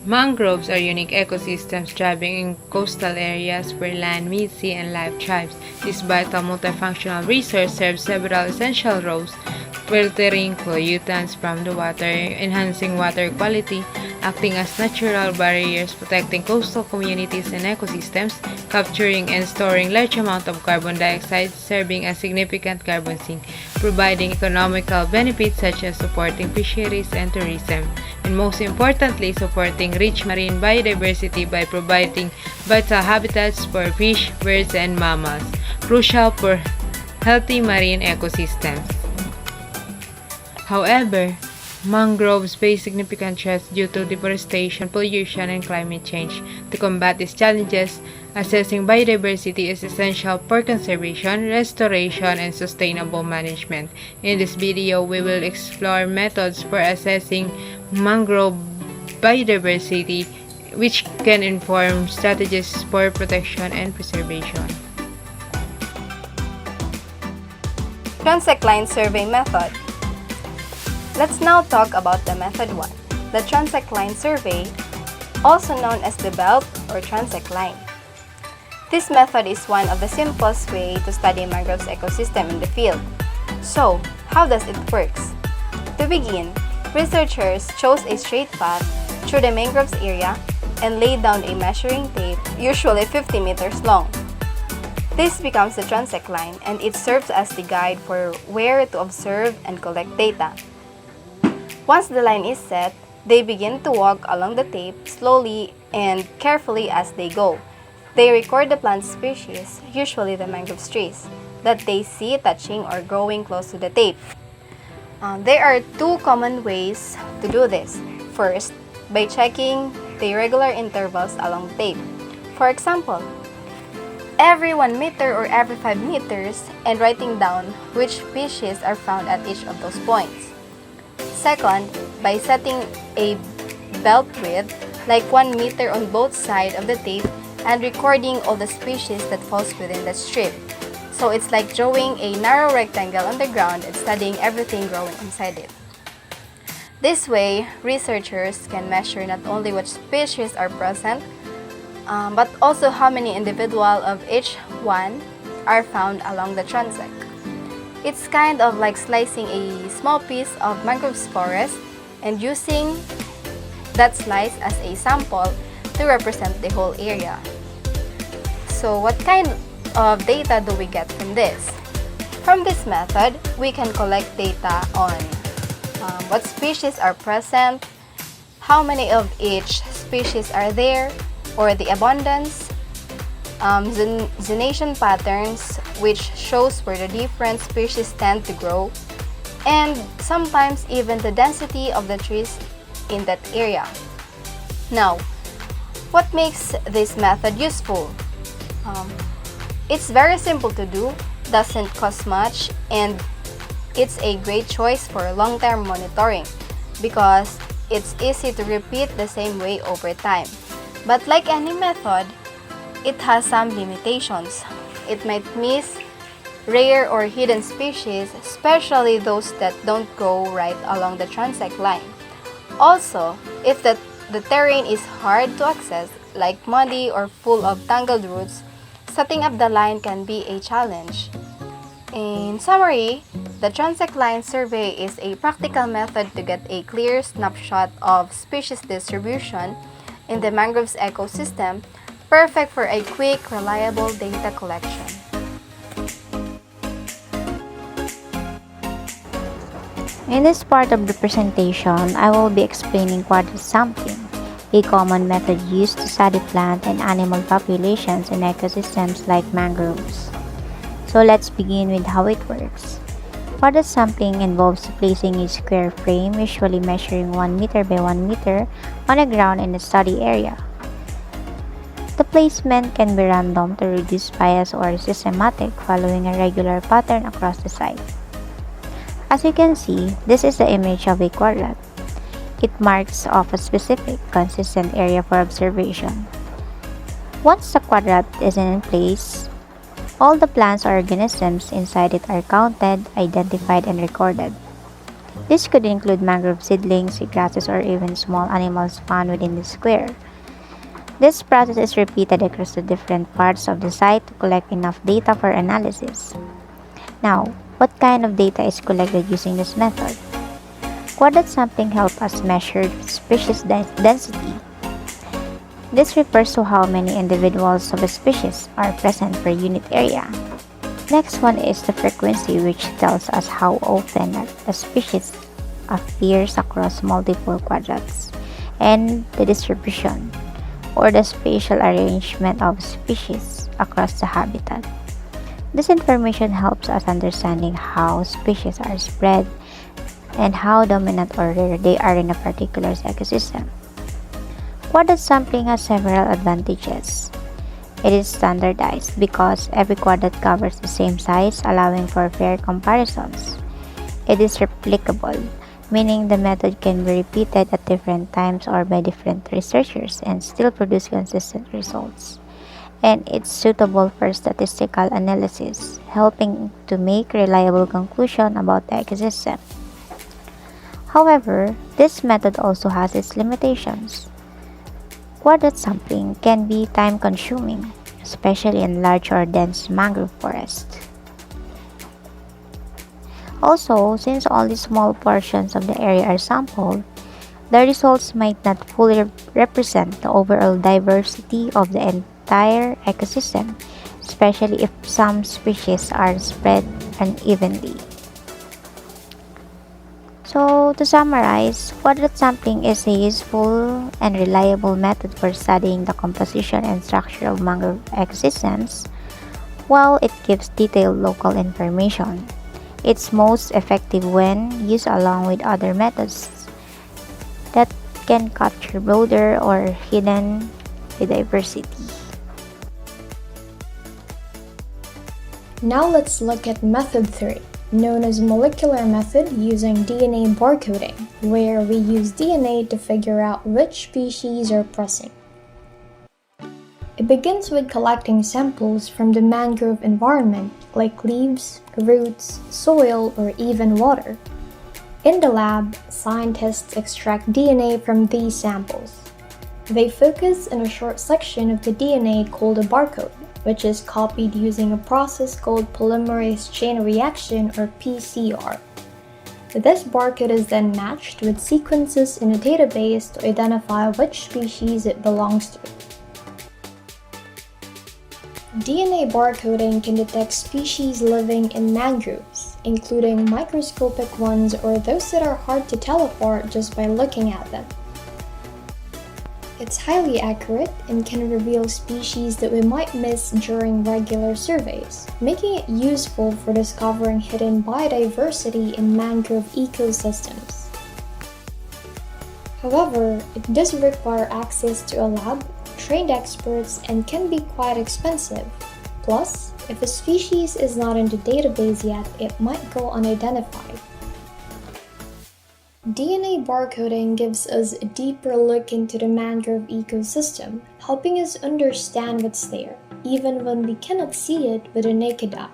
Mangroves are unique ecosystems thriving in coastal areas where land meets sea and life thrives. This vital multifunctional resource serves several essential roles, filtering pollutants from the water, enhancing water quality, acting as natural barriers protecting coastal communities and ecosystems, capturing and storing large amounts of carbon dioxide, serving as significant carbon sink, providing economical benefits such as supporting fisheries and tourism, and most importantly, supporting rich marine biodiversity by providing vital habitats for fish, birds, and mammals, crucial for healthy marine ecosystems. However, mangroves face significant threats due to deforestation, pollution, and climate change. To combat these challenges, assessing biodiversity is essential for conservation, restoration, and sustainable management. In this video, we will explore methods for assessing mangrove biodiversity, which can inform strategies for protection and preservation. Transect line survey method. Let's now talk about the method 1, the transect line survey, also known as the belt or transect line. This method is one of the simplest way to study mangroves ecosystem in the field. So, how does it work? To begin, researchers chose a straight path through the mangroves area and laid down a measuring tape, usually 50 meters long. This becomes the transect line and it serves as the guide for where to observe and collect data. Once the line is set, they begin to walk along the tape slowly and carefully as they go. They record the plant species, usually the mangrove trees, that they see touching or growing close to the tape. There are two common ways to do this. First, by checking the irregular intervals along the tape. For example, every 1 meter or every 5 meters and writing down which species are found at each of those points. Second, by setting a belt width like 1 meter on both sides of the tape and recording all the species that falls within the strip. So it's like drawing a narrow rectangle on the ground and studying everything growing inside it. This way, researchers can measure not only what species are present, but also how many individual of each one are found along the transect. It's kind of like slicing a small piece of mangroves forest and using that slice as a sample to represent the whole area. So what kind of data do we get from this? From this method, we can collect data on what species are present, how many of each species are there, or the abundance, zonation patterns, which shows where the different species tend to grow, and sometimes even the density of the trees in that area. Now, what makes this method useful? It's very simple to do, doesn't cost much, and it's a great choice for long-term monitoring because it's easy to repeat the same way over time. But like any method, it has some limitations. It might miss rare or hidden species, especially those that don't grow right along the transect line. Also, if the terrain is hard to access, like muddy or full of tangled roots, setting up the line can be a challenge. In summary, the transect line survey is a practical method to get a clear snapshot of species distribution in the mangroves ecosystem, perfect for a quick, reliable data collection. In this part of the presentation, I will be explaining quadrant sampling, a common method used to study plant and animal populations in ecosystems like mangroves. So let's begin with how it works. Quadrant sampling involves placing a square frame, usually measuring 1 meter by 1 meter, on the ground in the study area. The placement can be random to reduce bias or systematic, following a regular pattern across the site. As you can see, this is the image of a quadrant. It marks off a specific, consistent area for observation. Once the quadrant is in place, all the plants or organisms inside it are counted, identified, and recorded. This could include mangrove seedlings, grasses, or even small animals found within the square. This process is repeated across the different parts of the site to collect enough data for analysis. Now, what kind of data is collected using this method? Quadrant sampling helps us measure species density. This refers to how many individuals of a species are present per unit area. Next one is the frequency, which tells us how often a species appears across multiple quadrants, and the distribution, or the spatial arrangement of species across the habitat. This information helps us understanding how species are spread and how dominant or rare they are in a particular ecosystem. Quadrant sampling has several advantages. It is standardized because every quadrant covers the same size, allowing for fair comparisons. It is replicable, meaning the method can be repeated at different times or by different researchers and still produce consistent results. And it's suitable for statistical analysis, helping to make reliable conclusions about the ecosystem. However, this method also has its limitations. Quadrant sampling can be time consuming, especially in large or dense mangrove forests. Also, since only small portions of the area are sampled, the results might not fully represent the overall diversity of the entire ecosystem, especially if some species are spread unevenly. So, to summarize, quadrant sampling is a useful and reliable method for studying the composition and structure of mangrove ecosystems. While it gives detailed local information, it's most effective when used along with other methods that can capture broader or hidden diversity. Now let's look at method 3, known as molecular method using DNA barcoding, where we use DNA to figure out which species are present. It begins with collecting samples from the mangrove environment, like leaves, roots, soil, or even water. In the lab, scientists extract DNA from these samples. They focus on a short section of the DNA called a barcode, which is copied using a process called polymerase chain reaction, or PCR. This barcode is then matched with sequences in a database to identify which species it belongs to. DNA barcoding can detect species living in mangroves, including microscopic ones or those that are hard to tell apart just by looking at them. It's highly accurate and can reveal species that we might miss during regular surveys, making it useful for discovering hidden biodiversity in mangrove ecosystems. However, it does require access to a lab, trained experts, and can be quite expensive. Plus, if a species is not in the database yet, it might go unidentified. DNA barcoding gives us a deeper look into the mangrove ecosystem, helping us understand what's there, even when we cannot see it with a naked eye.